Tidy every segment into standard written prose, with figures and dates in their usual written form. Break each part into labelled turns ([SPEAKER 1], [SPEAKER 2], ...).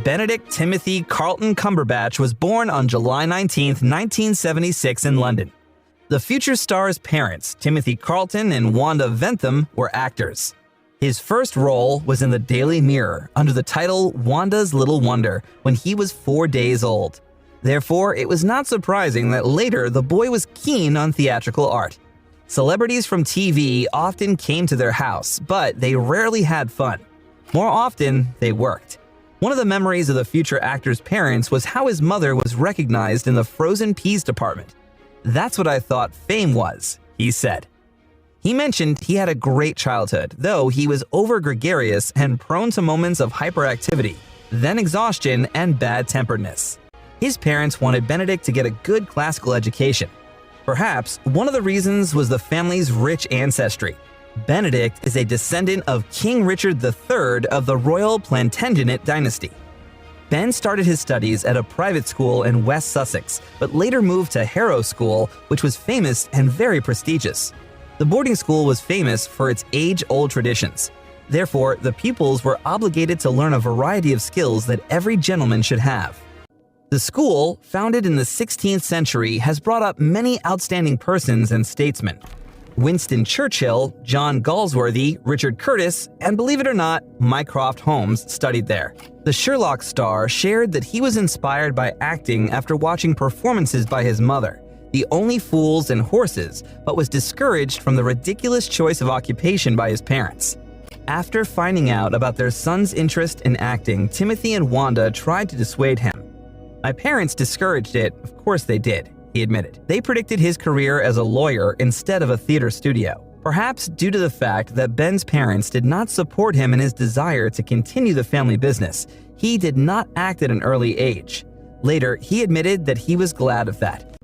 [SPEAKER 1] Benedict Timothy Carlton Cumberbatch was born on July 19, 1976 in London. The future star's parents, Timothy Carlton and Wanda Ventham, were actors. His first role was in the Daily Mirror under the title Wanda's Little Wonder when he was 4 days old. Therefore, it was not surprising that later the boy was keen on theatrical art. Celebrities from TV often came to their house, but they rarely had fun. More often, they worked. One of the memories of the future actor's parents was how his mother was recognized in the frozen peas department. "That's what I thought fame was," he said. He mentioned he had a great childhood, though he was over-gregarious and prone to moments of hyperactivity, then exhaustion and bad-temperedness. His parents wanted Benedict to get a good classical education. Perhaps one of the reasons was the family's rich ancestry. Benedict is a descendant of King Richard III of the Royal Plantagenet dynasty. Ben started his studies at a private school in West Sussex, but later moved to Harrow School, which was famous and very prestigious. The boarding school was famous for its age-old traditions. Therefore, the pupils were obligated to learn a variety of skills that every gentleman should have. The school, founded in the 16th century, has brought up many outstanding persons and statesmen. Winston Churchill, John Galsworthy, Richard Curtis, and believe it or not, Mycroft Holmes studied there. The Sherlock star shared that he was inspired by acting after watching performances by his mother, The Only Fools and Horses, but was discouraged from the ridiculous choice of occupation by his parents. After finding out about their son's interest in acting, Timothy and Wanda tried to dissuade him. "My parents discouraged it, of course they did," he admitted. They predicted his career as a lawyer instead of a theater studio, perhaps due to the fact that Ben's parents did not support him in his desire to continue the family business. He did not act at an early age. Later, he admitted that he was glad of that.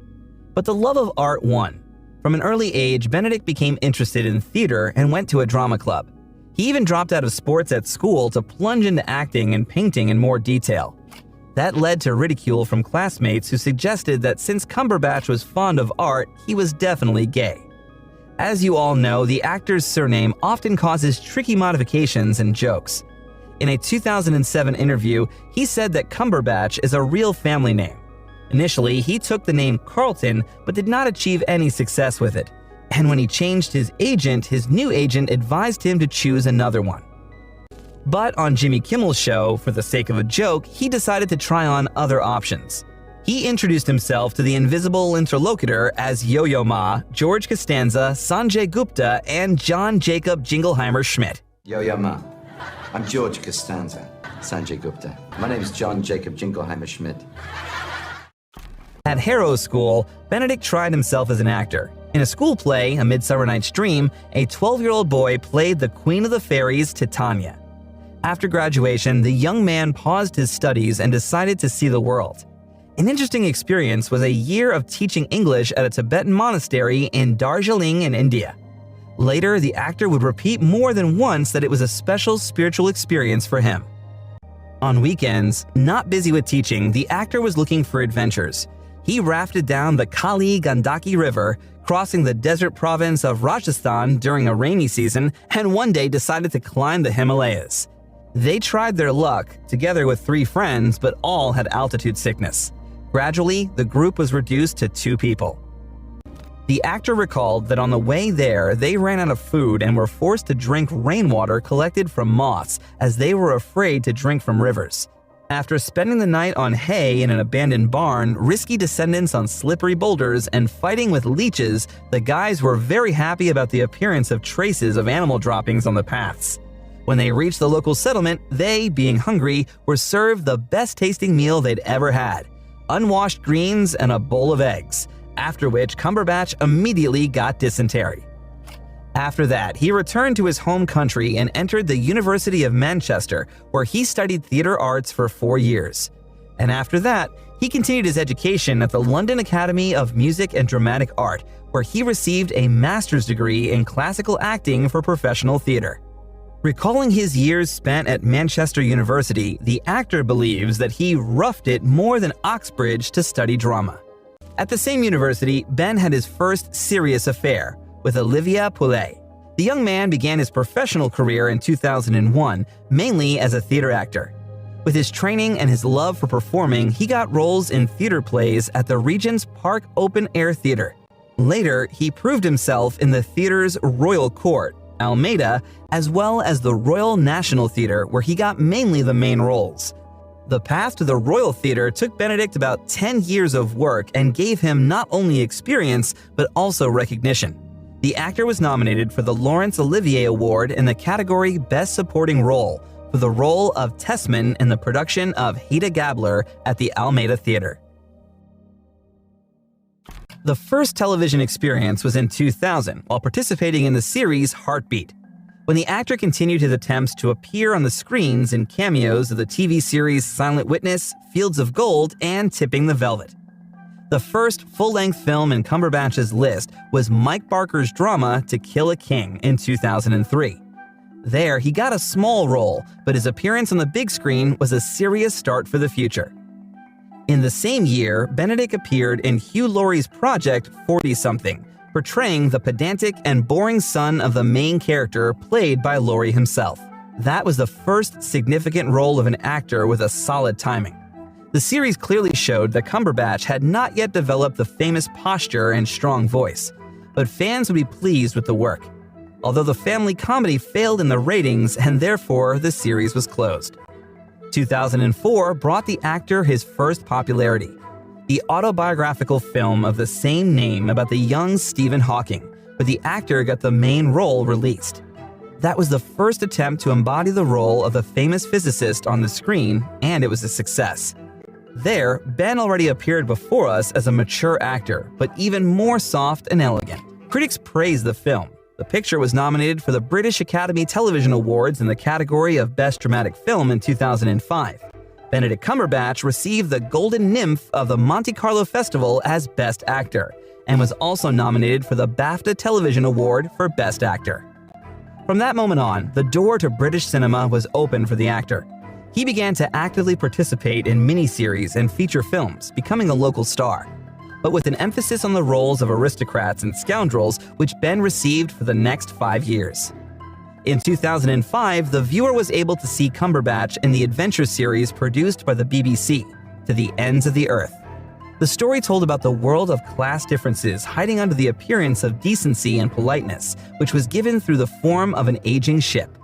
[SPEAKER 1] But the love of art won. From an early age, Benedict became interested in theater and went to a drama club. He even dropped out of sports at school to plunge into acting and painting in more detail. That led to ridicule from classmates who suggested that since Cumberbatch was fond of art, he was definitely gay. As you all know, the actor's surname often causes tricky modifications and jokes. In a 2007 interview, he said that Cumberbatch is a real family name. Initially, he took the name Carlton, but did not achieve any success with it. And when he changed his agent, his new agent advised him to choose another one. But on Jimmy Kimmel's show, for the sake of a joke, he decided to try on other options. He introduced himself to the invisible interlocutor as Yo-Yo Ma, George Costanza, Sanjay Gupta, and John Jacob Jingleheimer Schmidt.
[SPEAKER 2] Yo-Yo Ma, I'm George Costanza, Sanjay Gupta. My name is John Jacob Jingleheimer Schmidt.
[SPEAKER 1] At Harrow School, Benedict tried himself as an actor. In a school play, A Midsummer Night's Dream, a 12-year-old boy played the Queen of the Fairies, Titania. After graduation, the young man paused his studies and decided to see the world. An interesting experience was a year of teaching English at a Tibetan monastery in Darjeeling in India. Later, the actor would repeat more than once that it was a special spiritual experience for him. On weekends, not busy with teaching, the actor was looking for adventures. He rafted down the Kali Gandaki River, crossing the desert province of Rajasthan during a rainy season, and one day decided to climb the Himalayas. They tried their luck, together with 3 friends, but all had altitude sickness. Gradually, the group was reduced to 2 people. The actor recalled that on the way there, they ran out of food and were forced to drink rainwater collected from moths, as they were afraid to drink from rivers. After spending the night on hay in an abandoned barn, risky descendants on slippery boulders, and fighting with leeches, the guys were very happy about the appearance of traces of animal droppings on the paths. When they reached the local settlement, they, being hungry, were served the best-tasting meal they'd ever had: unwashed greens and a bowl of eggs, after which Cumberbatch immediately got dysentery. After that, he returned to his home country and entered the University of Manchester, where he studied theatre arts for 4 years. And after that, he continued his education at the London Academy of Music and Dramatic Art, where he received a master's degree in classical acting for professional theatre. Recalling his years spent at Manchester University, the actor believes that he roughed it more than Oxbridge to study drama. At the same university, Ben had his first serious affair with Olivia Poulet. The young man began his professional career in 2001, mainly as a theater actor. With his training and his love for performing, he got roles in theater plays at the Regent's Park Open Air Theater. Later, he proved himself in the theater's Royal Court, Almeida, as well as the Royal National Theater, where he got mainly the main roles. The path to the Royal Theater took Benedict about 10 years of work and gave him not only experience, but also recognition. The actor was nominated for the Laurence Olivier Award in the category Best Supporting Role for the role of Tesman in the production of Hedda Gabler at the Almeida Theater. The first television experience was in 2000 while participating in the series Heartbeat, when the actor continued his attempts to appear on the screens in cameos of the TV series Silent Witness, Fields of Gold, and Tipping the Velvet. The first full-length film in Cumberbatch's list was Mike Barker's drama To Kill a King in 2003. There, he got a small role, but his appearance on the big screen was a serious start for the future. In the same year, Benedict appeared in Hugh Laurie's project 40-something, portraying the pedantic and boring son of the main character played by Laurie himself. That was the first significant role of an actor with a solid timing. The series clearly showed that Cumberbatch had not yet developed the famous posture and strong voice, but fans would be pleased with the work. Although the family comedy failed in the ratings and therefore the series was closed. 2004 brought the actor his first popularity, the autobiographical film of the same name about the young Stephen Hawking, where the actor got the main role released. That was the first attempt to embody the role of the famous physicist on the screen, and it was a success. There, Ben already appeared before us as a mature actor, but even more soft and elegant. Critics praised the film. The picture was nominated for the British Academy Television Awards in the category of Best Dramatic Film in 2005. Benedict Cumberbatch received the Golden Nymph of the Monte Carlo Festival as Best Actor, and was also nominated for the BAFTA Television Award for Best Actor. From that moment on, the door to British cinema was open for the actor. He began to actively participate in miniseries and feature films, becoming a local star, but with an emphasis on the roles of aristocrats and scoundrels, which Ben received for the next 5 years. In 2005, the viewer was able to see Cumberbatch in the adventure series produced by the BBC, To the Ends of the Earth. The story told about the world of class differences hiding under the appearance of decency and politeness, which was given through the form of an aging ship.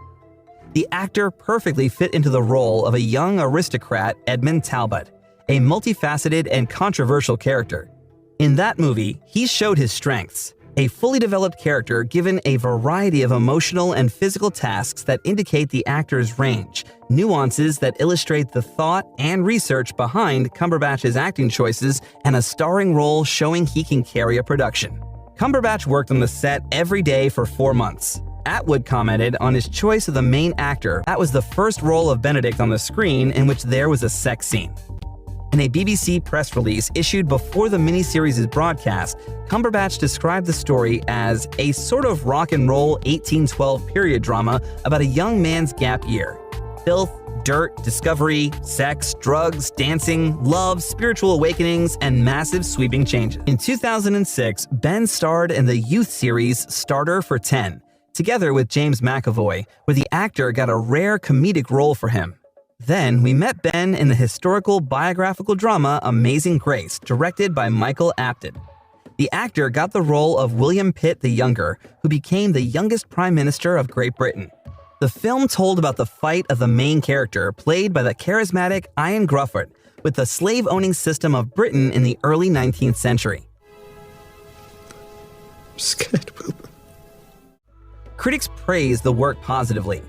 [SPEAKER 1] The actor perfectly fit into the role of a young aristocrat, Edmund Talbot, a multifaceted and controversial character. In that movie, he showed his strengths, a fully developed character given a variety of emotional and physical tasks that indicate the actor's range, nuances that illustrate the thought and research behind Cumberbatch's acting choices, and a starring role showing he can carry a production. Cumberbatch worked on the set every day for 4 months. Atwood commented on his choice of the main actor. That was the first role of Benedict on the screen in which there was a sex scene. In a BBC press release issued before the miniseries' broadcast, Cumberbatch described the story as a sort of rock and roll 1812 period drama about a young man's gap year. Filth, dirt, discovery, sex, drugs, dancing, love, spiritual awakenings, and massive sweeping changes. In 2006, Ben starred in the youth series Starter for 10, together with James McAvoy, where the actor got a rare comedic role for him. Then, we met Ben in the historical biographical drama Amazing Grace, directed by Michael Apted. The actor got the role of William Pitt the Younger, who became the youngest Prime Minister of Great Britain. The film told about the fight of the main character, played by the charismatic Ian Grufford, with the slave-owning system of Britain in the early 19th century.
[SPEAKER 3] I'm scared, Wilbur.
[SPEAKER 1] Critics praised the work positively.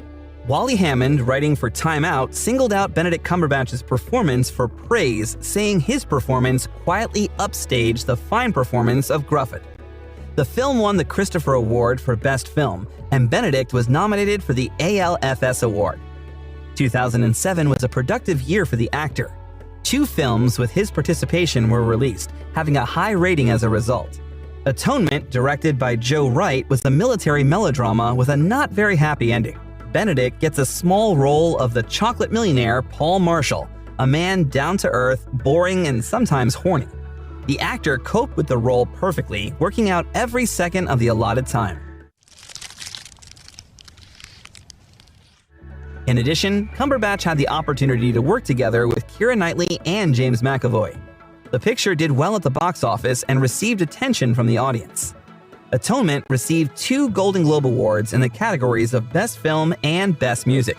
[SPEAKER 1] Wally Hammond, writing for Time Out, singled out Benedict Cumberbatch's performance for praise, saying his performance quietly upstaged the fine performance of Grufford. The film won the Christopher Award for Best Film, and Benedict was nominated for the ALFS Award. 2007 was a productive year for the actor. 2 films with his participation were released, having a high rating as a result. Atonement, directed by Joe Wright, was a military melodrama with a not very happy ending. Benedict gets a small role of the chocolate millionaire Paul Marshall, a man down to earth, boring, and sometimes horny. The actor coped with the role perfectly, working out every second of the allotted time. In addition, Cumberbatch had the opportunity to work together with Keira Knightley and James McAvoy. The picture did well at the box office and received attention from the audience. Atonement received 2 Golden Globe Awards in the categories of Best Film and Best Music.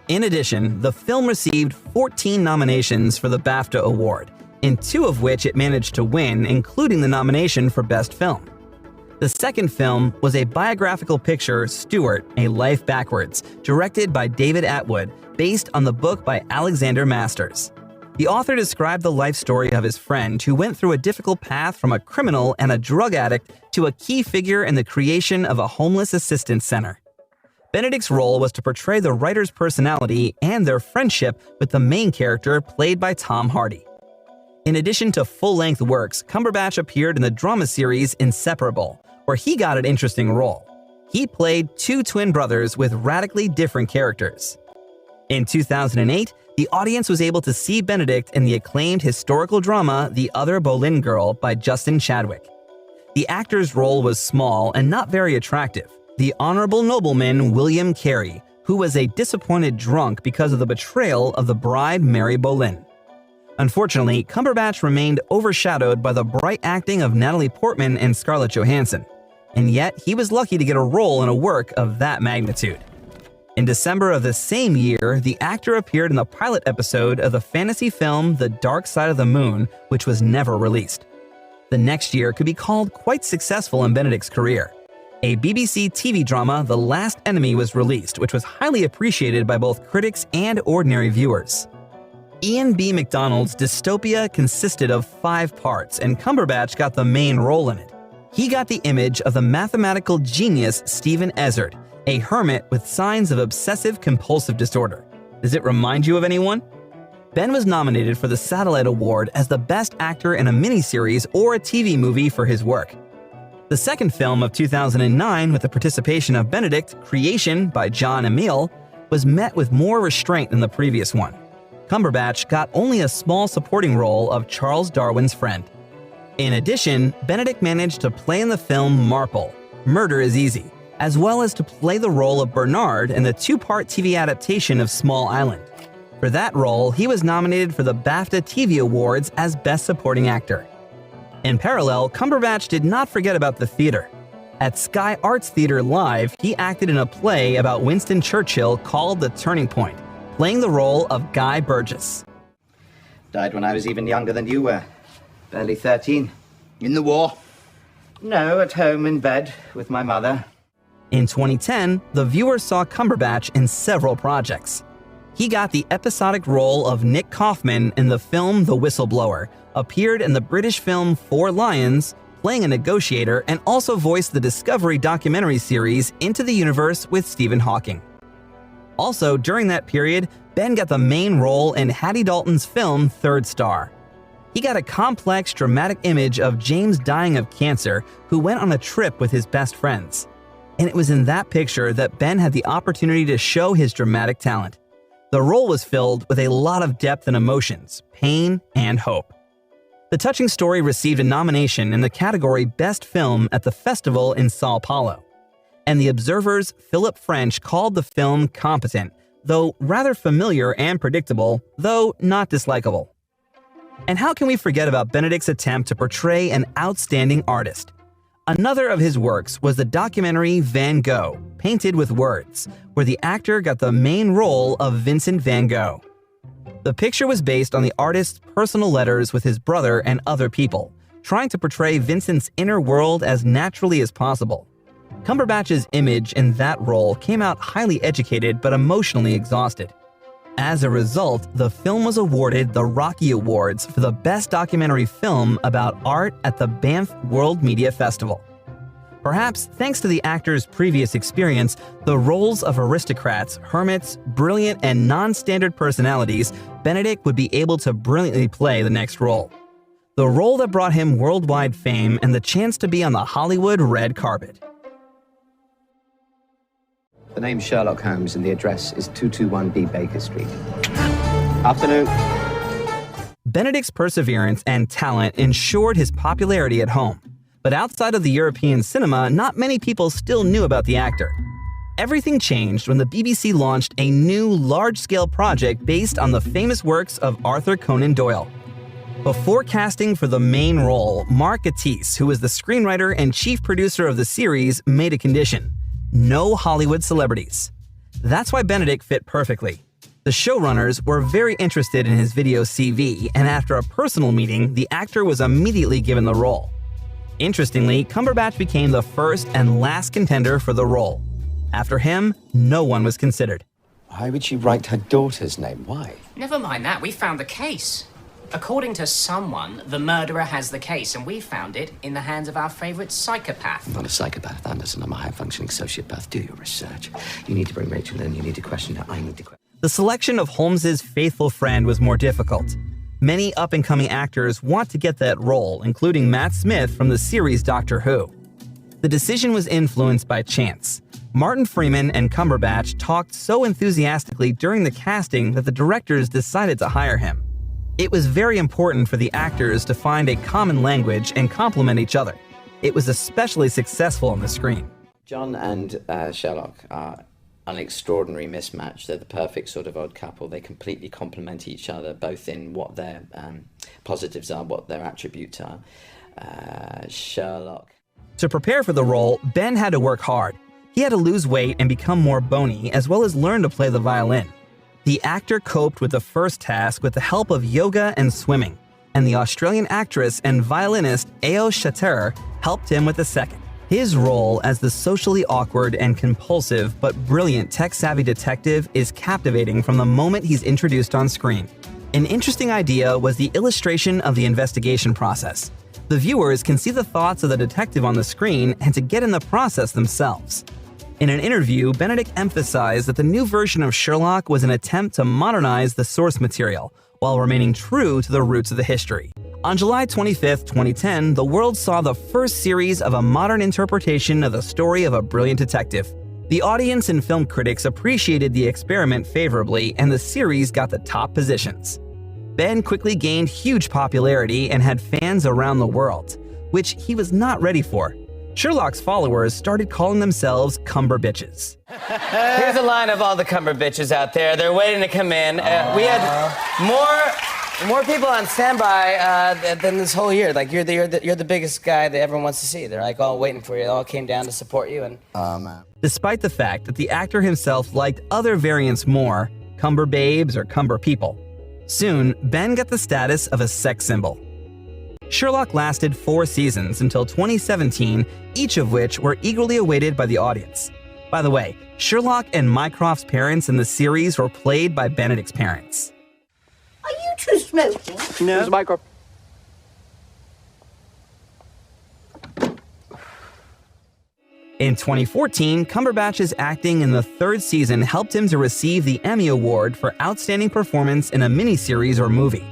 [SPEAKER 1] In addition, the film received 14 nominations for the BAFTA Award, in 2 of which it managed to win, including the nomination for Best Film. The second film was a biographical picture, Stuart: A Life Backwards, directed by David Atwood, based on the book by Alexander Masters. The author described the life story of his friend who went through a difficult path from a criminal and a drug addict to a key figure in the creation of a homeless assistance center. Benedict's role was to portray the writer's personality and their friendship with the main character played by Tom Hardy. In addition to full-length works, Cumberbatch appeared in the drama series Inseparable, where he got an interesting role. He played 2 twin brothers with radically different characters. In 2008, the audience was able to see Benedict in the acclaimed historical drama The Other Boleyn Girl by Justin Chadwick. The actor's role was small and not very attractive. The honorable nobleman William Carey, who was a disappointed drunk because of the betrayal of the bride Mary Boleyn. Unfortunately, Cumberbatch remained overshadowed by the bright acting of Natalie Portman and Scarlett Johansson, and yet he was lucky to get a role in a work of that magnitude. In December of the same year, the actor appeared in the pilot episode of the fantasy film The Dark Side of the Moon, which was never released. The next year could be called quite successful in Benedict's career. A BBC TV drama, The Last Enemy, was released, which was highly appreciated by both critics and ordinary viewers. Ian B. McDonald's dystopia consisted of 5 parts, and Cumberbatch got the main role in it. He got the image of the mathematical genius Stephen Ezzard, a hermit with signs of obsessive-compulsive disorder. Does it remind you of anyone? Ben was nominated for the Satellite Award as the Best Actor in a Miniseries or a TV movie for his work. The second film of 2009, with the participation of Benedict, Creation by John Emile, was met with more restraint than the previous one. Cumberbatch got only a small supporting role of Charles Darwin's friend. In addition, Benedict managed to play in the film Marple, Murder is Easy, as well as to play the role of Bernard in the 2-part TV adaptation of Small Island. For that role, he was nominated for the BAFTA TV Awards as Best Supporting Actor. In parallel, Cumberbatch did not forget about the theater. At Sky Arts Theatre Live, he acted in a play about Winston Churchill called The Turning Point, playing the role of Guy Burgess.
[SPEAKER 2] Died when I was even younger than you were. Barely 13.
[SPEAKER 3] In the war?
[SPEAKER 2] No, at home in bed with my mother.
[SPEAKER 1] In 2010, the viewer saw Cumberbatch in several projects. He got the episodic role of Nick Kaufman in the film The Whistleblower, appeared in the British film Four Lions, playing a negotiator, and also voiced the Discovery documentary series Into the Universe with Stephen Hawking. Also, during that period, Ben got the main role in Hattie Dalton's film Third Star. He got a complex, dramatic image of James dying of cancer, who went on a trip with his best friends. And it was in that picture that Ben had the opportunity to show his dramatic talent. The role was filled with a lot of depth and emotions, pain and hope. The touching story received a nomination in the category Best Film at the festival in Sao Paulo. And The Observer's Philip French called the film competent, though rather familiar and predictable, though not dislikable. And how can we forget about Benedict's attempt to portray an outstanding artist? Another of his works was the documentary Van Gogh, Painted with Words, where the actor got the main role of Vincent van Gogh. The picture was based on the artist's personal letters with his brother and other people, trying to portray Vincent's inner world as naturally as possible. Cumberbatch's image in that role came out highly educated but emotionally exhausted. As a result, the film was awarded the Rocky Awards for the Best Documentary Film about Art at the Banff World Media Festival. Perhaps thanks to the actor's previous experience, the roles of aristocrats, hermits, brilliant and non-standard personalities, Benedict would be able to brilliantly play the next role. The role that brought him worldwide fame and the chance to be on the Hollywood red carpet.
[SPEAKER 2] The name's Sherlock Holmes and the address is 221B Baker Street. Afternoon.
[SPEAKER 1] Benedict's perseverance and talent ensured his popularity at home. But outside of the European cinema, not many people still knew about the actor. Everything changed when the BBC launched a new large-scale project based on the famous works of Arthur Conan Doyle. Before casting for the main role, Mark Gatiss, who was the screenwriter and chief producer of the series, made a condition: no Hollywood celebrities. That's why Benedict fit perfectly. The showrunners were very interested in his video CV, and after a personal meeting, the actor was immediately given the role. Interestingly, Cumberbatch became the first and last contender for the role. After him, no one was considered.
[SPEAKER 2] Why would she write her daughter's name? Why?
[SPEAKER 3] Never mind that, we found the case. According to someone, the murderer has the case, and we found it in the hands of our favorite psychopath.
[SPEAKER 2] I'm not a psychopath, Anderson. I'm a high-functioning sociopath. Do your research. You need to bring Rachel in. You need to question her. I need to question.
[SPEAKER 1] The selection of Holmes's faithful friend was more difficult. Many up-and-coming actors want to get that role, including Matt Smith from the series Doctor Who. The decision was influenced by chance. Martin Freeman and Cumberbatch talked so enthusiastically during the casting that the directors decided to hire him. It was very important for the actors to find a common language and complement each other. It was especially successful on the screen.
[SPEAKER 2] John and Sherlock are an extraordinary mismatch. They're the perfect sort of odd couple. They completely complement each other, both in what their positives are, what their attributes are. Sherlock.
[SPEAKER 1] To prepare for the role, Ben had to work hard. He had to lose weight and become more bony, as well as learn to play the violin. The actor coped with the first task with the help of yoga and swimming, and the Australian actress and violinist Ao Shatter helped him with the second. His role as the socially awkward and compulsive but brilliant tech-savvy detective is captivating from the moment he's introduced on screen. An interesting idea was the illustration of the investigation process. The viewers can see the thoughts of the detective on the screen and to get in the process themselves. In an interview, Benedict emphasized that the new version of Sherlock was an attempt to modernize the source material while remaining true to the roots of the history. On July 25, 2010, the world saw the first series of a modern interpretation of the story of a brilliant detective. The audience and film critics appreciated the experiment favorably, and the series got the top positions. Ben quickly gained huge popularity and had fans around the world, which he was not ready for. Sherlock's followers started calling themselves Cumberbitches.
[SPEAKER 4] Here's a line of all the Cumberbitches out there. They're waiting to come in. We had more people on standby than this whole year. Like you're the biggest guy that everyone wants to see. They're like all waiting for you. They all came down to support you. And
[SPEAKER 1] despite the fact that the actor himself liked other variants more, Cumber Babes or Cumber People. Soon, Ben got the status of a sex symbol. Sherlock lasted 4 seasons until 2017, each of which were eagerly awaited by the audience. By the way, Sherlock and Mycroft's parents in the series were played by Benedict's parents.
[SPEAKER 5] Are you two smoking?
[SPEAKER 6] No. There's a Mycroft.
[SPEAKER 1] In 2014, Cumberbatch's acting in the 3rd season helped him to receive the Emmy Award for Outstanding Performance in a Miniseries or Movie.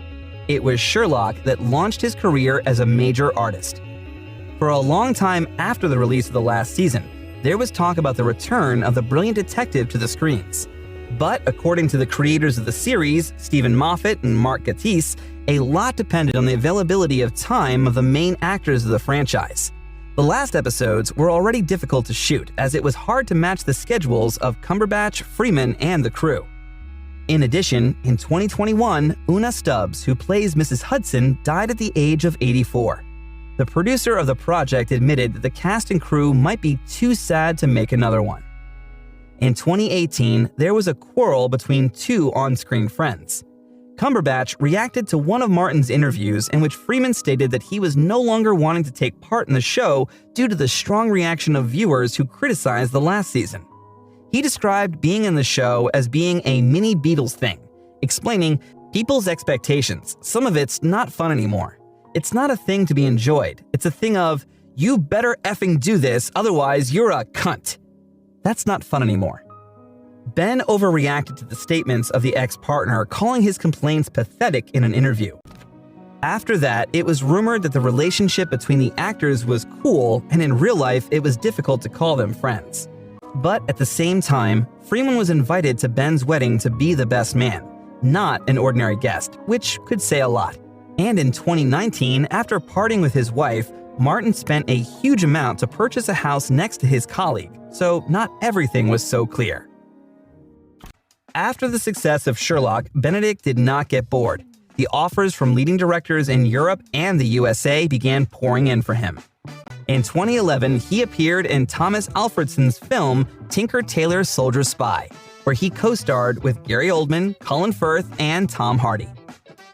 [SPEAKER 1] It was Sherlock that launched his career as a major artist. For a long time after the release of the last season, there was talk about the return of the brilliant detective to the screens. But according to the creators of the series, Stephen Moffat and Mark Gatiss, a lot depended on the availability of time of the main actors of the franchise. The last episodes were already difficult to shoot, as it was hard to match the schedules of Cumberbatch, Freeman, and the crew. In addition, in 2021, Una Stubbs, who plays Mrs. Hudson, died at the age of 84. The producer of the project admitted that the cast and crew might be too sad to make another one. In 2018, there was a quarrel between 2 on-screen friends. Cumberbatch reacted to one of Martin's interviews in which Freeman stated that he was no longer wanting to take part in the show due to the strong reaction of viewers who criticized the last season. He described being in the show as being a mini Beatles thing, explaining, "People's expectations, some of it's not fun anymore. It's not a thing to be enjoyed. It's a thing of, you better effing do this, otherwise you're a cunt." That's not fun anymore. Ben overreacted to the statements of the ex-partner, calling his complaints pathetic in an interview. After that, it was rumored that the relationship between the actors was cool, and in real life, it was difficult to call them friends. But at the same time, Freeman was invited to Ben's wedding to be the best man, not an ordinary guest, which could say a lot. And in 2019, after parting with his wife, Martin spent a huge amount to purchase a house next to his colleague, so not everything was so clear. After the success of Sherlock, Benedict did not get bored. The offers from leading directors in Europe and the USA began pouring in for him. In 2011, he appeared in Thomas Alfredson's film Tinker Tailor Soldier Spy, where he co-starred with Gary Oldman, Colin Firth, and Tom Hardy.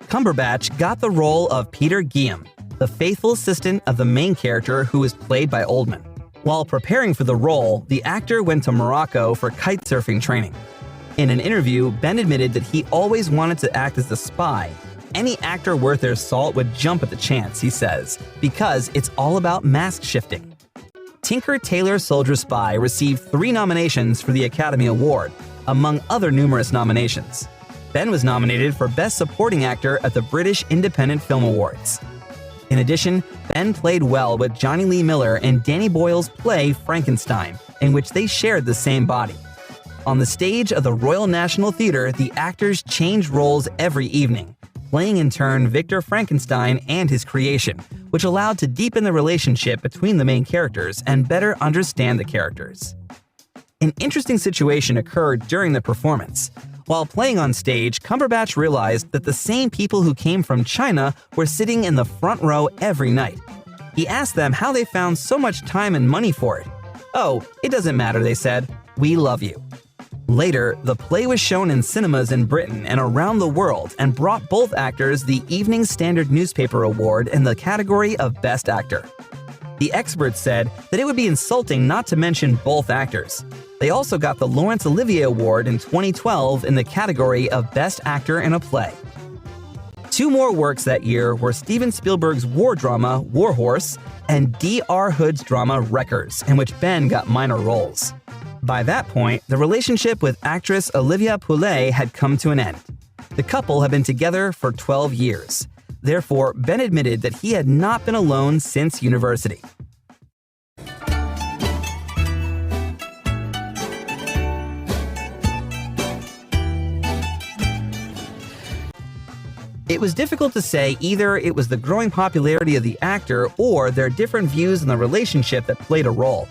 [SPEAKER 1] Cumberbatch got the role of Peter Guillaume, the faithful assistant of the main character who was played by Oldman. While preparing for the role, the actor went to Morocco for kite surfing training. In an interview, Ben admitted that he always wanted to act as the spy. Any actor worth their salt would jump at the chance, he says, because it's all about mask shifting. Tinker Tailor Soldier Spy received 3 nominations for the Academy Award, among other numerous nominations. Ben was nominated for Best Supporting Actor at the British Independent Film Awards. In addition, Ben played well with Johnny Lee Miller in Danny Boyle's play Frankenstein, in which they shared the same body. On the stage of the Royal National Theatre, the actors changed roles every evening, playing in turn Victor Frankenstein and his creation, which allowed to deepen the relationship between the main characters and better understand the characters. An interesting situation occurred during the performance. While playing on stage, Cumberbatch realized that the same people who came from China were sitting in the front row every night. He asked them how they found so much time and money for it. "Oh, it doesn't matter," they said. "We love you." Later, the play was shown in cinemas in Britain and around the world and brought both actors the Evening Standard Newspaper Award in the category of Best Actor. The experts said that it would be insulting not to mention both actors. They also got the Laurence Olivier Award in 2012 in the category of Best Actor in a Play. 2 more works that year were Steven Spielberg's war drama War Horse and D.R. Hood's drama Wreckers, in which Ben got minor roles. By that point, the relationship with actress Olivia Poulet had come to an end. The couple had been together for 12 years. Therefore, Ben admitted that he had not been alone since university. It was difficult to say either it was the growing popularity of the actor or their different views on the relationship that played a role.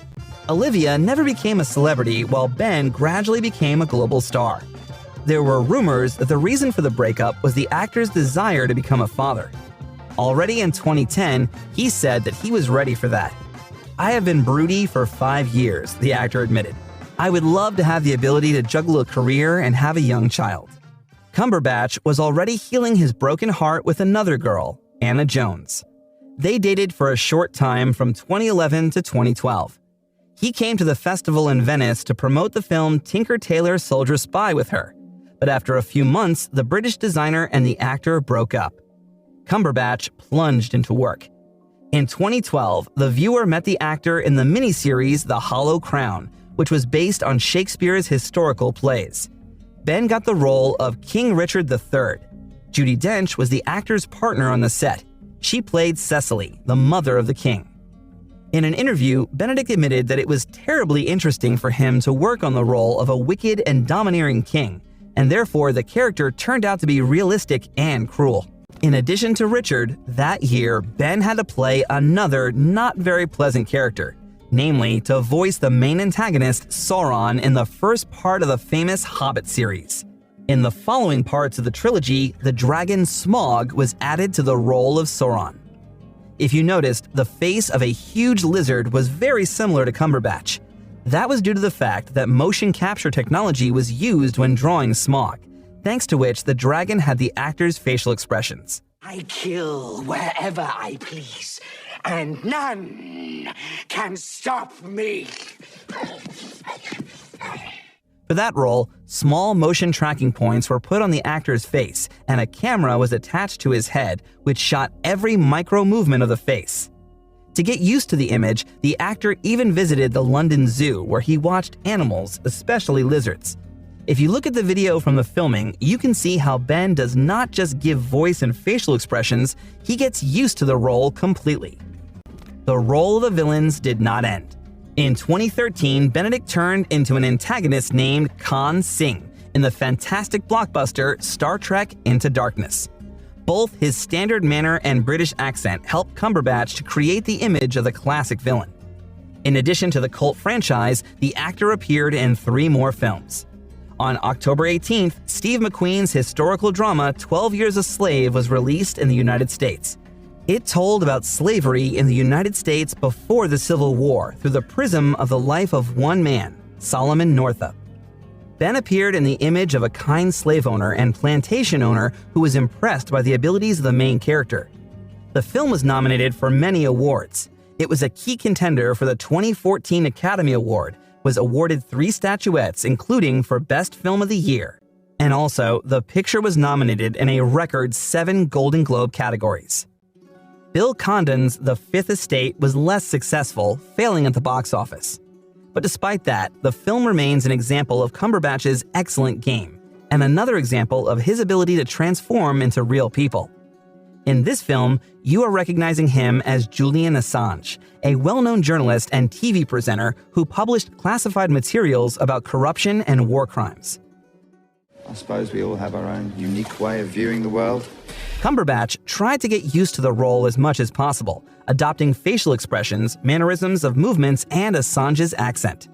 [SPEAKER 1] Olivia never became a celebrity while Ben gradually became a global star. There were rumors that the reason for the breakup was the actor's desire to become a father. Already in 2010, he said that he was ready for that. "I have been broody for 5 years," the actor admitted. "I would love to have the ability to juggle a career and have a young child." Cumberbatch was already healing his broken heart with another girl, Anna Jones. They dated for a short time from 2011 to 2012. He came to the festival in Venice to promote the film Tinker Tailor Soldier Spy with her, but after a few months, the British designer and the actor broke up. Cumberbatch plunged into work. In 2012, the viewer met the actor in the miniseries The Hollow Crown, which was based on Shakespeare's historical plays. Ben got the role of King Richard III. Judi Dench was the actor's partner on the set. She played Cecily, the mother of the king. In an interview, Benedict admitted that it was terribly interesting for him to work on the role of a wicked and domineering king, and therefore the character turned out to be realistic and cruel. In addition to Richard, that year, Ben had to play another not very pleasant character, namely to voice the main antagonist Sauron in the first part of the famous Hobbit series. In the following parts of the trilogy, the dragon Smaug was added to the role of Sauron. If you noticed, the face of a huge lizard was very similar to Cumberbatch. That was due to the fact that motion capture technology was used when drawing Smaug, thanks to which the dragon had the actor's facial expressions.
[SPEAKER 6] "I kill wherever I please, and none can stop me."
[SPEAKER 1] For that role, small motion tracking points were put on the actor's face, and a camera was attached to his head, which shot every micro movement of the face. To get used to the image, the actor even visited the London Zoo, where he watched animals, especially lizards. If you look at the video from the filming, you can see how Ben does not just give voice and facial expressions, he gets used to the role completely. The role of the villains did not end. In 2013, Benedict turned into an antagonist named Khan Singh in the fantastic blockbuster Star Trek Into Darkness. Both his standard manner and British accent helped Cumberbatch to create the image of the classic villain. In addition to the cult franchise, the actor appeared in 3 more films. On October 18th, Steve McQueen's historical drama 12 Years a Slave was released in the United States. It told about slavery in the United States before the Civil War through the prism of the life of one man, Solomon Northup. Ben appeared in the image of a kind slave owner and plantation owner who was impressed by the abilities of the main character. The film was nominated for many awards. It was a key contender for the 2014 Academy Award, was awarded 3 statuettes, including for Best Film of the Year. And also, the picture was nominated in a record 7 Golden Globe categories. Bill Condon's The Fifth Estate was less successful, failing at the box office. But despite that, the film remains an example of Cumberbatch's excellent game, and another example of his ability to transform into real people. In this film, you are recognizing him as Julian Assange, a well-known journalist and TV presenter who published classified materials about corruption and war crimes.
[SPEAKER 7] I suppose we all have our own unique way of viewing the world.
[SPEAKER 1] Cumberbatch tried to get used to the role as much as possible, adopting facial expressions, mannerisms of movements, and Assange's accent.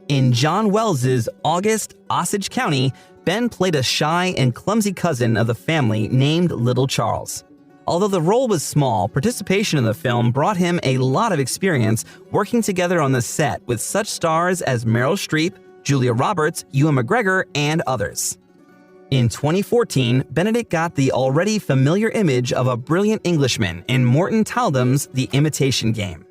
[SPEAKER 1] In John Wells's August, Osage County, Ben played a shy and clumsy cousin of the family named Little Charles. Although the role was small, participation in the film brought him a lot of experience working together on the set with such stars as Meryl Streep, Julia Roberts, Ewan McGregor, and others. In 2014, Benedict got the already familiar image of a brilliant Englishman in Morton Taldum's The Imitation Game.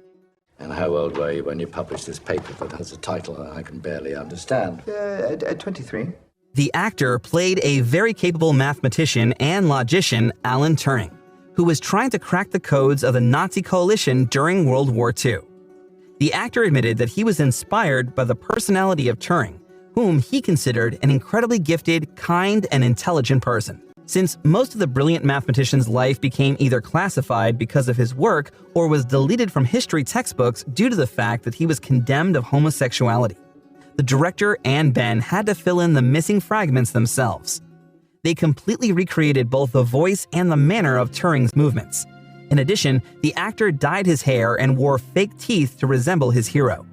[SPEAKER 8] And how old were you when you published this paper that has a title I can barely understand?
[SPEAKER 7] 23.
[SPEAKER 1] The actor played a very capable mathematician and logician, Alan Turing, who was trying to crack the codes of the Nazi coalition during World War II. The actor admitted that he was inspired by the personality of Turing, whom he considered an incredibly gifted, kind, and intelligent person. Since most of the brilliant mathematician's life became either classified because of his work or was deleted from history textbooks due to the fact that he was condemned of homosexuality. The director and Ben had to fill in the missing fragments themselves. They completely recreated both the voice and the manner of Turing's movements. In addition, the actor dyed his hair and wore fake teeth to resemble his hero.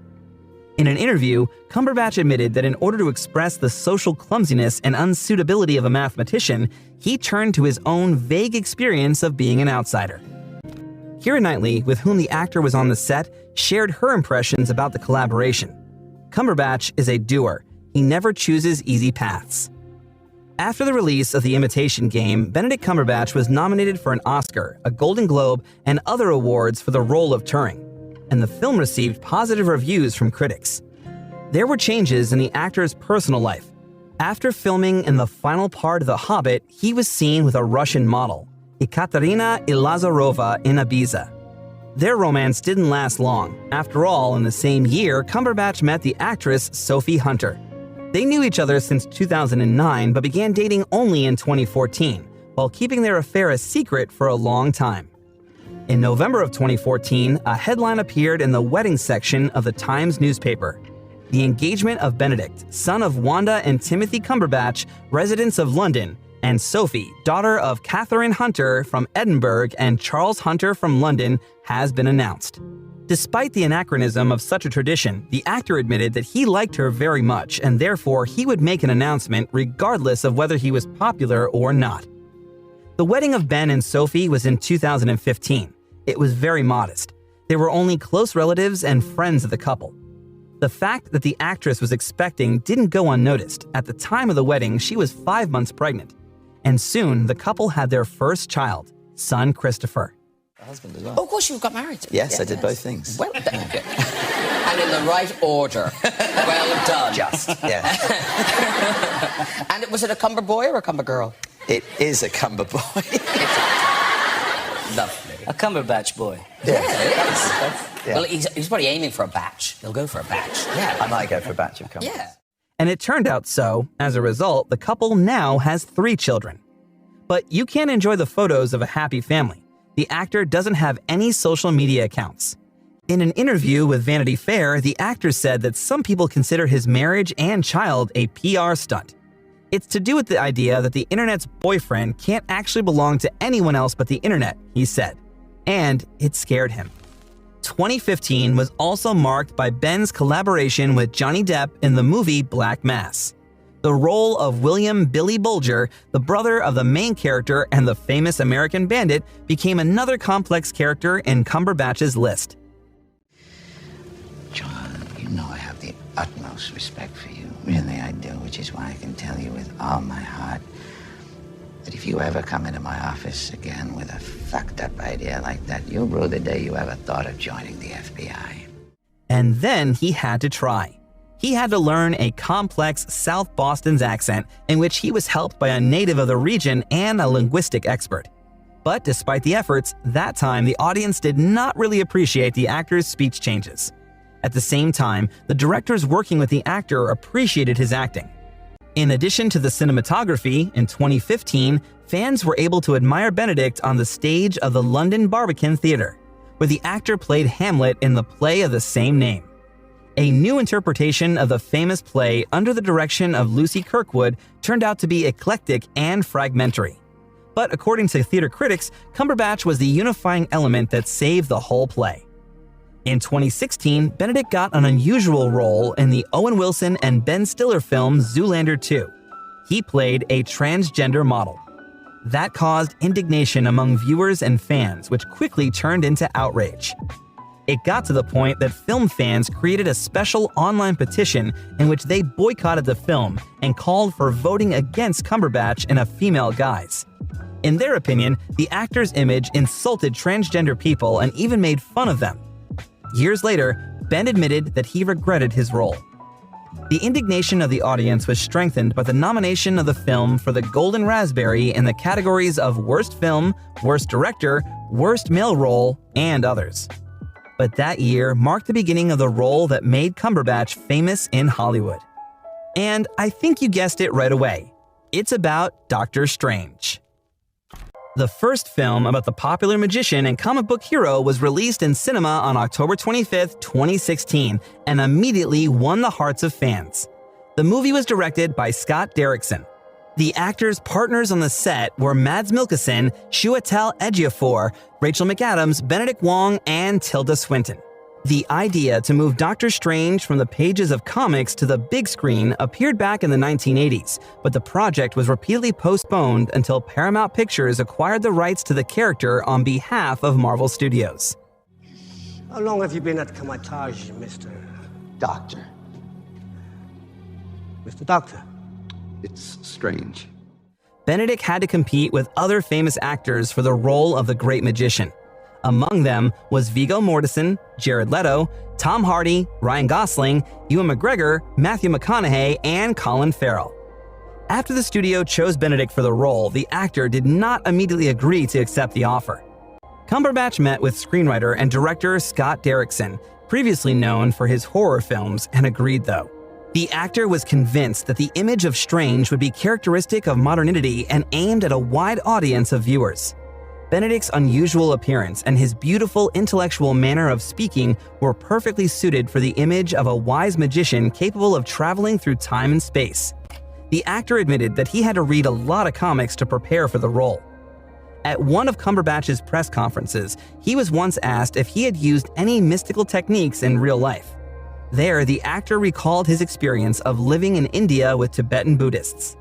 [SPEAKER 1] In an interview, Cumberbatch admitted that in order to express the social clumsiness and unsuitability of a mathematician, he turned to his own vague experience of being an outsider. Keira Knightley, with whom the actor was on the set, shared her impressions about the collaboration. Cumberbatch is a doer. He never chooses easy paths. After the release of The Imitation Game, Benedict Cumberbatch was nominated for an Oscar, a Golden Globe, and other awards for the role of Turing, and the film received positive reviews from critics. There were changes in the actor's personal life. After filming in the final part of The Hobbit, he was seen with a Russian model, Ekaterina Ilazarova, in Ibiza. Their romance didn't last long. After all, in the same year, Cumberbatch met the actress Sophie Hunter. They knew each other since 2009, but began dating only in 2014, while keeping their affair a secret for a long time. In November of 2014, a headline appeared in the wedding section of the Times newspaper. The engagement of Benedict, son of Wanda and Timothy Cumberbatch, residents of London, and Sophie, daughter of Catherine Hunter from Edinburgh and Charles Hunter from London, has been announced. Despite the anachronism of such a tradition, the actor admitted that he liked her very much, and therefore he would make an announcement regardless of whether he was popular or not. The wedding of Ben and Sophie was in 2015. It was very modest. They were only close relatives and friends of the couple. The fact that the actress was expecting didn't go unnoticed. At the time of the wedding, she was 5 months pregnant. And soon, the couple had their first child, son Christopher.
[SPEAKER 9] Husband as well.
[SPEAKER 10] Oh, of course, you got married.
[SPEAKER 9] Yes, I did both things.
[SPEAKER 10] Well done. And in the right order. Well done.
[SPEAKER 9] Just, yeah.
[SPEAKER 10] And was it a Cumber boy or a Cumber girl?
[SPEAKER 9] It is a Cumber boy.
[SPEAKER 10] Lovely.
[SPEAKER 4] A Cumberbatch boy.
[SPEAKER 9] Yeah.
[SPEAKER 10] Yeah. Well, he's probably aiming for a batch. He'll go for a batch.
[SPEAKER 9] Yeah. I might go for a batch of Cumber.
[SPEAKER 10] Yeah.
[SPEAKER 1] And it turned out so. As a result, the couple now has 3 children. But you can't enjoy the photos of a happy family. The actor doesn't have any social media accounts. In an interview with Vanity Fair, the actor said that some people consider his marriage and child a PR stunt. It's to do with the idea that the internet's boyfriend can't actually belong to anyone else but the internet, he said. And it scared him. 2015 was also marked by Ben's collaboration with Johnny Depp in the movie Black Mass. The role of William "Billy" Bulger, the brother of the main character and the famous American bandit, became another complex character in Cumberbatch's list.
[SPEAKER 6] John, you know I have the utmost respect for you. Really, I do, which is why I can tell you with all my heart that if you ever come into my office again with a fucked up idea like that, you'll rue the day you ever thought of joining the FBI.
[SPEAKER 1] And then he had to try. He had to learn a complex South Boston's accent in which he was helped by a native of the region and a linguistic expert. But despite the efforts, that time the audience did not really appreciate the actor's speech changes. At the same time, the directors working with the actor appreciated his acting. In addition to the cinematography, in 2015, fans were able to admire Benedict on the stage of the London Barbican Theatre, where the actor played Hamlet in the play of the same name. A new interpretation of the famous play under the direction of Lucy Kirkwood turned out to be eclectic and fragmentary. But according to theater critics, Cumberbatch was the unifying element that saved the whole play. In 2016, Benedict got an unusual role in the Owen Wilson and Ben Stiller film Zoolander 2. He played a transgender model. That caused indignation among viewers and fans, which quickly turned into outrage. It got to the point that film fans created a special online petition in which they boycotted the film and called for voting against Cumberbatch in a female guise. In their opinion, the actor's image insulted transgender people and even made fun of them. Years later, Ben admitted that he regretted his role. The indignation of the audience was strengthened by the nomination of the film for the Golden Raspberry in the categories of Worst Film, Worst Director, Worst Male Role, and others. But that year marked the beginning of the role that made Cumberbatch famous in Hollywood. And I think you guessed it right away. It's about Doctor Strange. The first film about the popular magician and comic book hero was released in cinema on October 25, 2016, and immediately won the hearts of fans. The movie was directed by Scott Derrickson. The actors' partners on the set were Mads Mikkelsen, Chiwetel Ejiofor, Rachel McAdams, Benedict Wong, and Tilda Swinton. The idea to move Doctor Strange from the pages of comics to the big screen appeared back in the 1980s, but the project was repeatedly postponed until Paramount Pictures acquired the rights to the character on behalf of Marvel Studios.
[SPEAKER 11] How long have you been at Kamatage, Mr.
[SPEAKER 7] Doctor.
[SPEAKER 11] Mr. Doctor?
[SPEAKER 7] It's strange.
[SPEAKER 1] Benedict had to compete with other famous actors for the role of the Great Magician. Among them was Viggo Mortensen, Jared Leto, Tom Hardy, Ryan Gosling, Ewan McGregor, Matthew McConaughey, and Colin Farrell. After the studio chose Benedict for the role, the actor did not immediately agree to accept the offer. Cumberbatch met with screenwriter and director Scott Derrickson, previously known for his horror films, and agreed though. The actor was convinced that the image of Strange would be characteristic of modernity and aimed at a wide audience of viewers. Benedict's unusual appearance and his beautiful intellectual manner of speaking were perfectly suited for the image of a wise magician capable of traveling through time and space. The actor admitted that he had to read a lot of comics to prepare for the role. At one of Cumberbatch's press conferences, he was once asked if he had used any mystical techniques in real life. There, the actor recalled his experience of living in India with Tibetan Buddhists.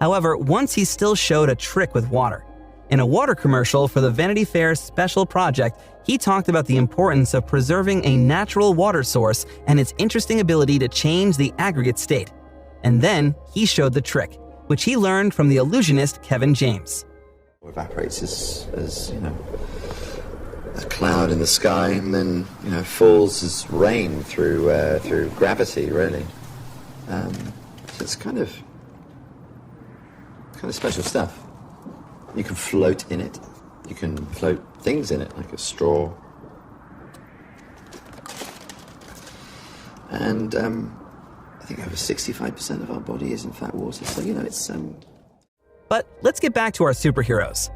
[SPEAKER 1] However, once he still showed a trick with water. In a water commercial for the Vanity Fair special project, he talked about the importance of preserving a natural water source and its interesting ability to change the aggregate state. And then he showed the trick, which he learned from the illusionist Kevin James.
[SPEAKER 7] Evaporates as a cloud in the sky, and then falls as rain through gravity, really. So it's kind of special stuff. You can float in it. You can float things in it, like a straw. And I think over 65% of our body is in fact water. So it's.
[SPEAKER 1] But let's get back to our superheroes.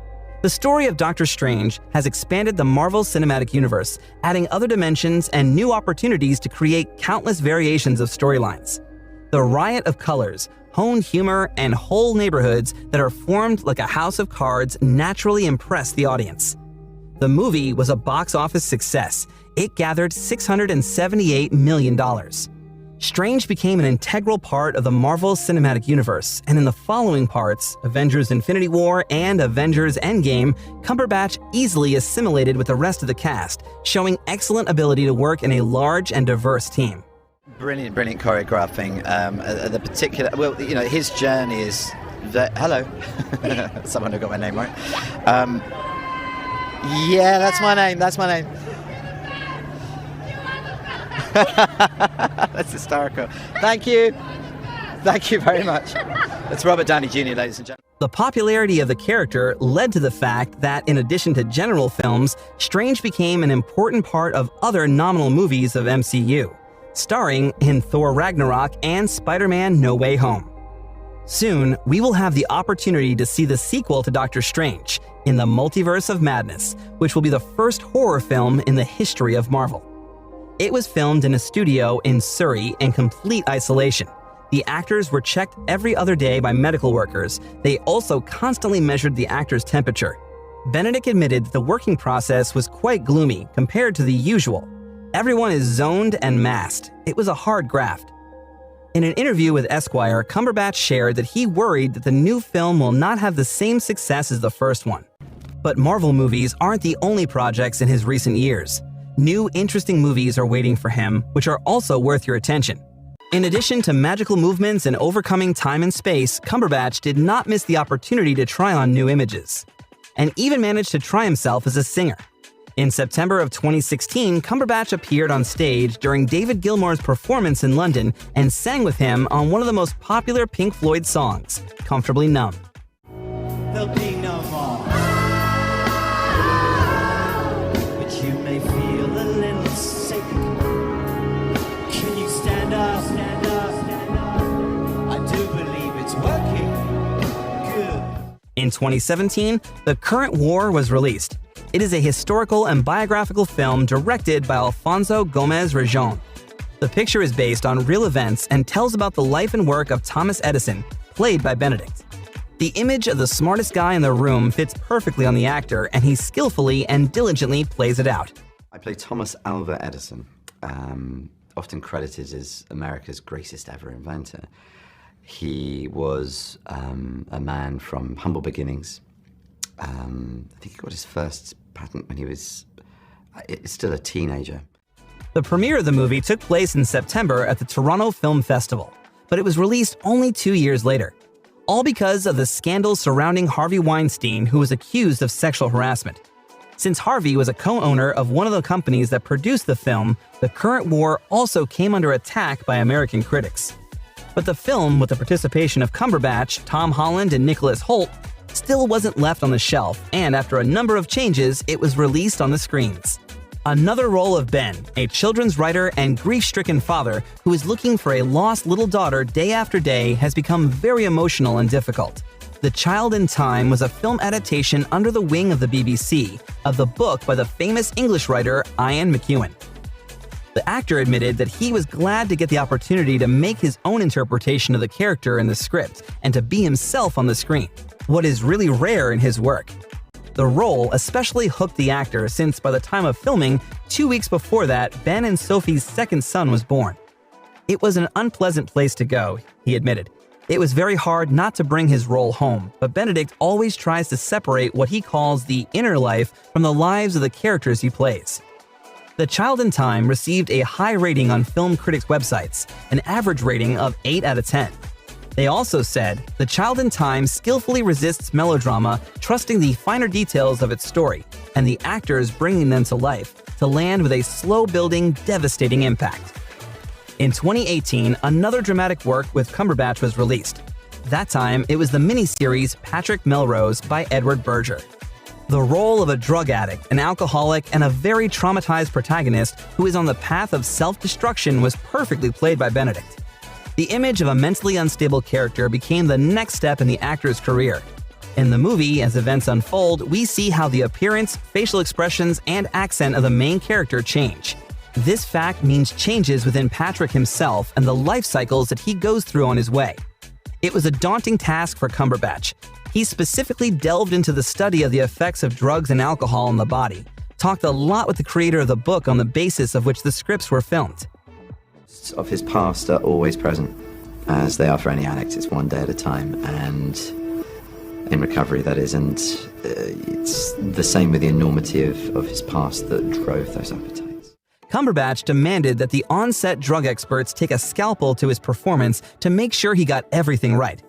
[SPEAKER 1] The story of Doctor Strange has expanded the Marvel Cinematic Universe, adding other dimensions and new opportunities to create countless variations of storylines. The riot of colors, honed humor, and whole neighborhoods that are formed like a house of cards naturally impress the audience. The movie was a box office success. It gathered $678 million. Strange became an integral part of the Marvel Cinematic Universe, and in the following parts, Avengers Infinity War and Avengers Endgame, Cumberbatch easily assimilated with the rest of the cast, showing excellent ability to work in a large and diverse team.
[SPEAKER 9] Brilliant choreographing. The particular, well, you know, his journey is that. Hello, someone who got my name right. Yeah, that's my name. That's my name. That's hysterical. Thank you. Thank you very much. It's Robert Downey Jr., ladies and gentlemen.
[SPEAKER 1] The popularity of the character led to the fact that, in addition to general films, Strange became an important part of other nominal movies of MCU, starring in Thor Ragnarok and Spider-Man No Way Home. Soon, we will have the opportunity to see the sequel to Doctor Strange, in the Multiverse of Madness, which will be the first horror film in the history of Marvel. It was filmed in a studio in Surrey in complete isolation. The actors were checked every other day by medical workers. They also constantly measured the actor's temperature. Benedict admitted that the working process was quite gloomy compared to the usual. Everyone is zoned and masked. It was a hard graft. In an interview with Esquire, Cumberbatch shared that he worried that the new film will not have the same success as the first one. But Marvel movies aren't the only projects in his recent years. New, interesting movies are waiting for him, which are also worth your attention. In addition to magical movements and overcoming time and space, Cumberbatch did not miss the opportunity to try on new images, and even managed to try himself as a singer. In September of 2016, Cumberbatch appeared on stage during David Gilmour's performance in London and sang with him on one of the most popular Pink Floyd songs, Comfortably Numb.
[SPEAKER 12] There'll be no more. But you may feel a little sick. Can you stand up, stand up, stand up? I do believe it's working. Good.
[SPEAKER 1] In 2017, The Current War was released. It is a historical and biographical film directed by Alfonso Gomez-Rejon. The picture is based on real events and tells about the life and work of Thomas Edison, played by Benedict. The image of the smartest guy in the room fits perfectly on the actor, and he skillfully and diligently plays it out.
[SPEAKER 7] I play Thomas Alva Edison, often credited as America's greatest ever inventor. He was a man from humble beginnings. I think he got his first patent when he was still a teenager.
[SPEAKER 1] The premiere of the movie took place in September at the Toronto Film Festival, but it was released only 2 years later, all because of the scandal surrounding Harvey Weinstein, who was accused of sexual harassment. Since Harvey was a co-owner of one of the companies that produced the film, The Current War also came under attack by American critics. But the film, with the participation of Cumberbatch, Tom Holland, and Nicholas Hoult, still wasn't left on the shelf, and after a number of changes, it was released on the screens. Another role of Ben, a children's writer and grief-stricken father who is looking for a lost little daughter day after day, has become very emotional and difficult. The Child in Time was a film adaptation under the wing of the BBC of the book by the famous English writer Ian McEwan. The actor admitted that he was glad to get the opportunity to make his own interpretation of the character in the script and to be himself on the screen, what is really rare in his work. The role especially hooked the actor since by the time of filming, 2 weeks before that, Ben and Sophie's second son was born. It was an unpleasant place to go, he admitted. It was very hard not to bring his role home, but Benedict always tries to separate what he calls the inner life from the lives of the characters he plays. The Child in Time received a high rating on film critics' websites, an average rating of 8 out of 10. They also said, The Child in Time skillfully resists melodrama, trusting the finer details of its story, and the actors bringing them to life, to land with a slow-building, devastating impact. In 2018, another dramatic work with Cumberbatch was released. That time, it was the miniseries Patrick Melrose by Edward Berger. The role of a drug addict, an alcoholic, and a very traumatized protagonist who is on the path of self-destruction was perfectly played by Benedict. The image of a mentally unstable character became the next step in the actor's career. In the movie, as events unfold, we see how the appearance, facial expressions, and accent of the main character change. This fact means changes within Patrick himself and the life cycles that he goes through on his way. It was a daunting task for Cumberbatch. He specifically delved into the study of the effects of drugs and alcohol on the body, talked a lot with the creator of the book on the basis of which the scripts were filmed.
[SPEAKER 7] Of his past are always present, as they are for any addict. It's one day at a time, and in recovery, that is. And it's the same with the enormity of his past that drove those appetites.
[SPEAKER 1] Cumberbatch demanded that the on-set drug experts take a scalpel to his performance to make sure he got everything right.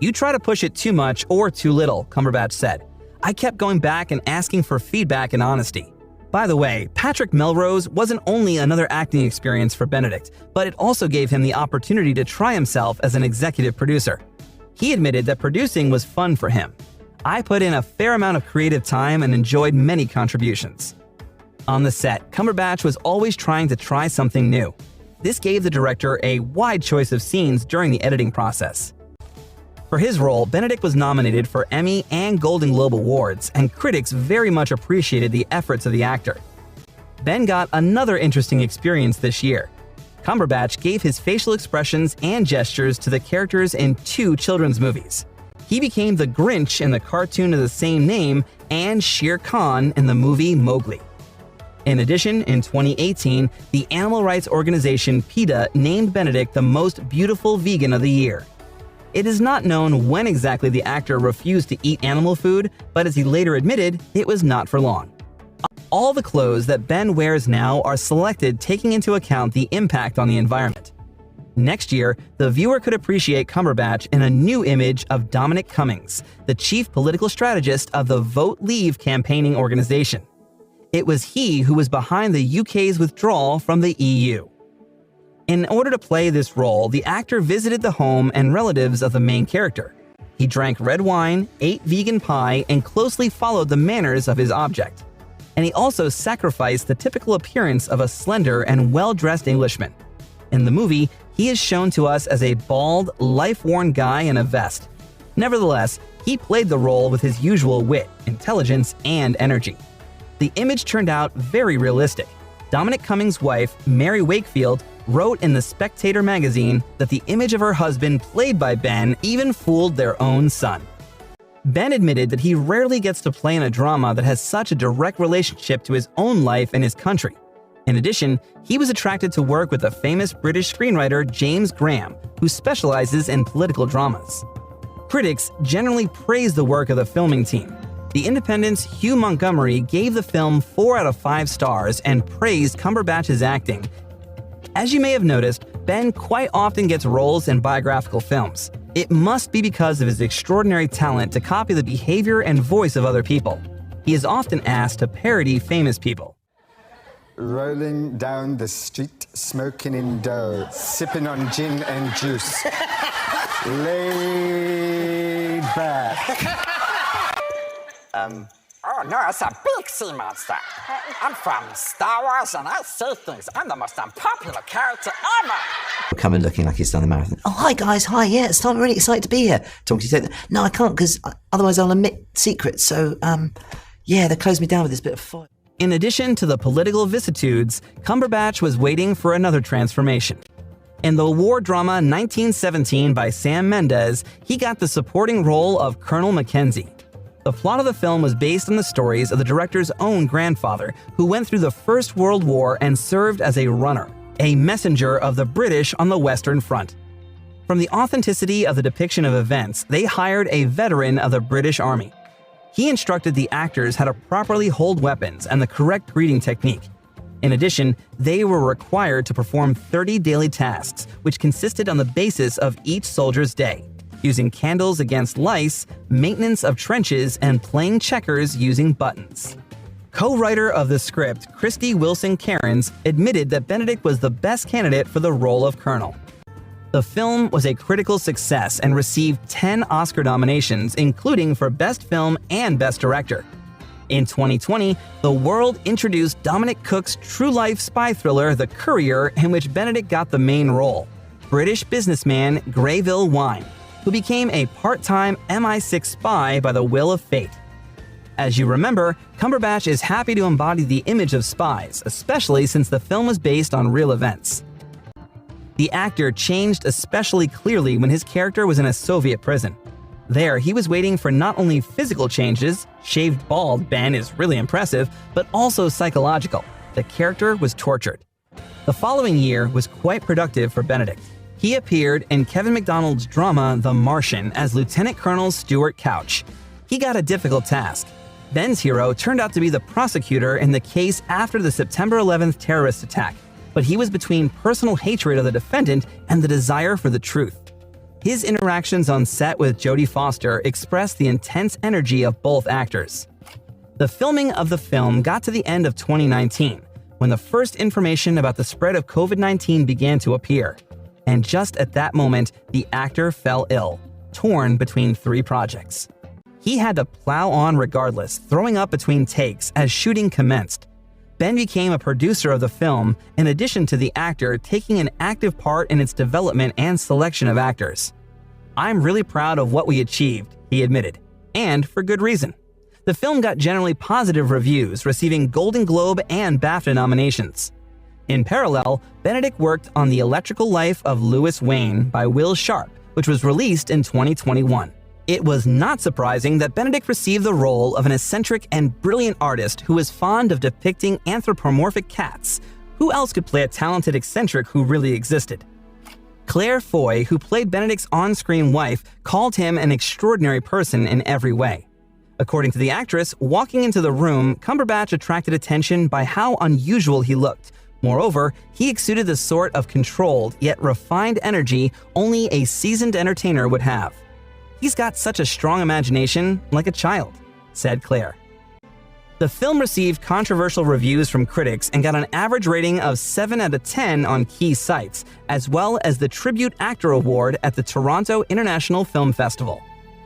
[SPEAKER 1] "You try to push it too much or too little," Cumberbatch said. "I kept going back and asking for feedback and honesty." By the way, Patrick Melrose wasn't only another acting experience for Benedict, but it also gave him the opportunity to try himself as an executive producer. He admitted that producing was fun for him. "I put in a fair amount of creative time and enjoyed many contributions." On the set, Cumberbatch was always trying to try something new. This gave the director a wide choice of scenes during the editing process. For his role, Benedict was nominated for Emmy and Golden Globe Awards, and critics very much appreciated the efforts of the actor. Ben got another interesting experience this year. Cumberbatch gave his facial expressions and gestures to the characters in 2 children's movies. He became the Grinch in the cartoon of the same name and Shere Khan in the movie Mowgli. In addition, in 2018, the animal rights organization PETA named Benedict the most beautiful vegan of the year. It is not known when exactly the actor refused to eat animal food, but as he later admitted, it was not for long. All the clothes that Ben wears now are selected taking into account the impact on the environment. Next year, the viewer could appreciate Cumberbatch in a new image of Dominic Cummings, the chief political strategist of the Vote Leave campaigning organization. It was he who was behind the UK's withdrawal from the EU. In order to play this role, the actor visited the home and relatives of the main character. He drank red wine, ate vegan pie, and closely followed the manners of his object. And he also sacrificed the typical appearance of a slender and well-dressed Englishman. In the movie, he is shown to us as a bald, life-worn guy in a vest. Nevertheless, he played the role with his usual wit, intelligence, and energy. The image turned out very realistic. Dominic Cummings' wife, Mary Wakefield, wrote in The Spectator magazine that the image of her husband, played by Ben, even fooled their own son. Ben admitted that he rarely gets to play in a drama that has such a direct relationship to his own life and his country. In addition, he was attracted to work with the famous British screenwriter James Graham, who specializes in political dramas. Critics generally praise the work of the filming team. The Independent's Hugh Montgomery gave the film 4 out of 5 stars and praised Cumberbatch's acting. As you may have noticed, Ben quite often gets roles in biographical films. It must be because of his extraordinary talent to copy the behavior and voice of other people. He is often asked to parody famous people.
[SPEAKER 13] Rolling down the street, smoking in dough, sipping on gin and juice. Laid back.
[SPEAKER 14] Oh no, it's a big sea monster. I'm from Star Wars and I say things. I'm the most unpopular character ever.
[SPEAKER 15] Coming looking like he's done the marathon. Oh, hi guys, hi, yeah, it's time, I'm really excited to be here. Talking to you. No, I can't because otherwise I'll admit secrets. So, yeah, they closed me down with this bit of fire.
[SPEAKER 1] In addition to the political vicissitudes, Cumberbatch was waiting for another transformation. In the war drama 1917 by Sam Mendes, he got the supporting role of Colonel Mackenzie. The plot of the film was based on the stories of the director's own grandfather, who went through the First World War and served as a runner, a messenger of the British on the Western Front. From the authenticity of the depiction of events, they hired a veteran of the British Army. He instructed the actors how to properly hold weapons and the correct breathing technique. In addition, they were required to perform 30 daily tasks, which consisted on the basis of each soldier's day, using candles against lice, maintenance of trenches, and playing checkers using buttons. Co-writer of the script, Christy Wilson Cairns, admitted that Benedict was the best candidate for the role of Colonel. The film was a critical success and received 10 Oscar nominations, including for Best Film and Best Director. In 2020, the world introduced Dominic Cooke's true-life spy thriller, The Courier, in which Benedict got the main role, British businessman Greyville Wine, who became a part-time MI6 spy by the will of fate. As you remember, Cumberbatch is happy to embody the image of spies, especially since the film was based on real events. The actor changed especially clearly when his character was in a Soviet prison. There, he was waiting for not only physical changes, shaved bald Ben is really impressive, but also psychological. The character was tortured. The following year was quite productive for Benedict. He appeared in Kevin McDonald's drama The Martian as Lieutenant Colonel Stuart Couch. He got a difficult task. Ben's hero turned out to be the prosecutor in the case after the September 11th terrorist attack, but he was between personal hatred of the defendant and the desire for the truth. His interactions on set with Jodie Foster expressed the intense energy of both actors. The filming of the film got to the end of 2019, when the first information about the spread of COVID-19 began to appear. And just at that moment, the actor fell ill, torn between 3 projects. He had to plow on regardless, throwing up between takes as shooting commenced. Ben became a producer of the film, in addition to the actor taking an active part in its development and selection of actors. "I'm really proud of what we achieved," he admitted, and for good reason. The film got generally positive reviews, receiving Golden Globe and BAFTA nominations. In parallel, Benedict worked on The Electrical Life of Louis Wain by Will Sharp, which was released in 2021. It was not surprising that Benedict received the role of an eccentric and brilliant artist who was fond of depicting anthropomorphic cats. Who else could play a talented eccentric who really existed? Claire Foy, who played Benedict's on-screen wife, called him an extraordinary person in every way. According to the actress, walking into the room, Cumberbatch attracted attention by how unusual he looked. Moreover, he exuded the sort of controlled yet refined energy only a seasoned entertainer would have. "He's got such a strong imagination, like a child," said Claire. The film received controversial reviews from critics and got an average rating of 7 out of 10 on key sites, as well as the Tribute Actor Award at the Toronto International Film Festival.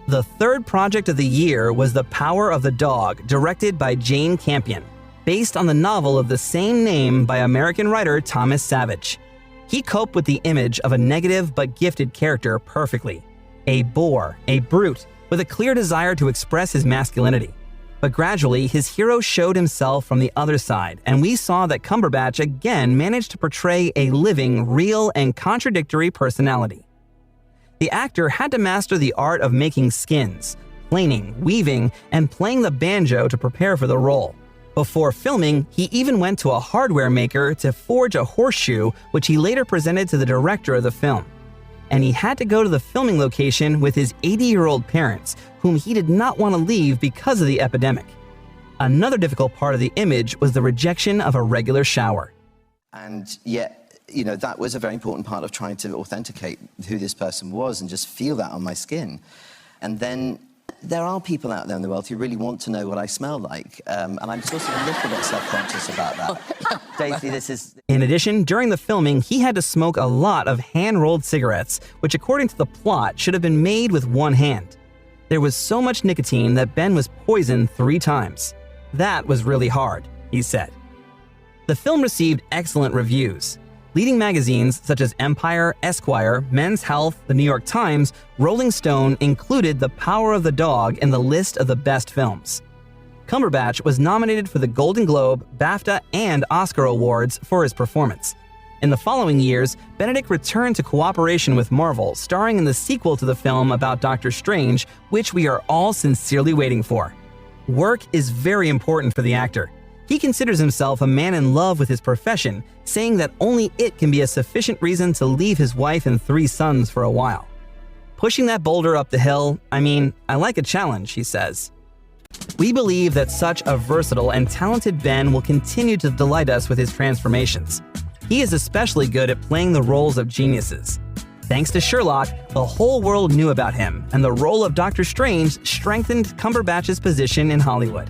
[SPEAKER 1] The third project of the year was The Power of the Dog, directed by Jane Campion, based on the novel of the same name by American writer Thomas Savage. He coped with the image of a negative but gifted character perfectly. A boor, a brute, with a clear desire to express his masculinity. But gradually, his hero showed himself from the other side, and we saw that Cumberbatch again managed to portray a living, real, and contradictory personality. The actor had to master the art of making skins, planing, weaving, and playing the banjo to prepare for the role. Before filming, he even went to a hardware maker to forge a horseshoe, which he later presented to the director of the film. And he had to go to the filming location with his 80-year-old parents, whom he did not want to leave because of the epidemic. Another difficult part of the image was the rejection of a regular shower.
[SPEAKER 9] And yet, that was a very important part of trying to authenticate who this person was and just feel that on my skin. And then there are people out there in the world who really want to know what I smell like, and I'm sort of a little bit self-conscious about that. Daisy, this is...
[SPEAKER 1] In addition, during the filming, he had to smoke a lot of hand-rolled cigarettes, which according to the plot should have been made with one hand. There was so much nicotine that Ben was poisoned 3 times. That was really hard, he said. The film received excellent reviews. Leading magazines such as Empire, Esquire, Men's Health, The New York Times, Rolling Stone included The Power of the Dog in the list of the best films. Cumberbatch was nominated for the Golden Globe, BAFTA, and Oscar awards for his performance. In the following years, Benedict returned to cooperation with Marvel, starring in the sequel to the film about Doctor Strange, which we are all sincerely waiting for. Work is very important for the actor. He considers himself a man in love with his profession, saying that only it can be a sufficient reason to leave his wife and 3 sons for a while. Pushing that boulder up the hill, I like a challenge, he says. We believe that such a versatile and talented Ben will continue to delight us with his transformations. He is especially good at playing the roles of geniuses. Thanks to Sherlock, the whole world knew about him, and the role of Doctor Strange strengthened Cumberbatch's position in Hollywood.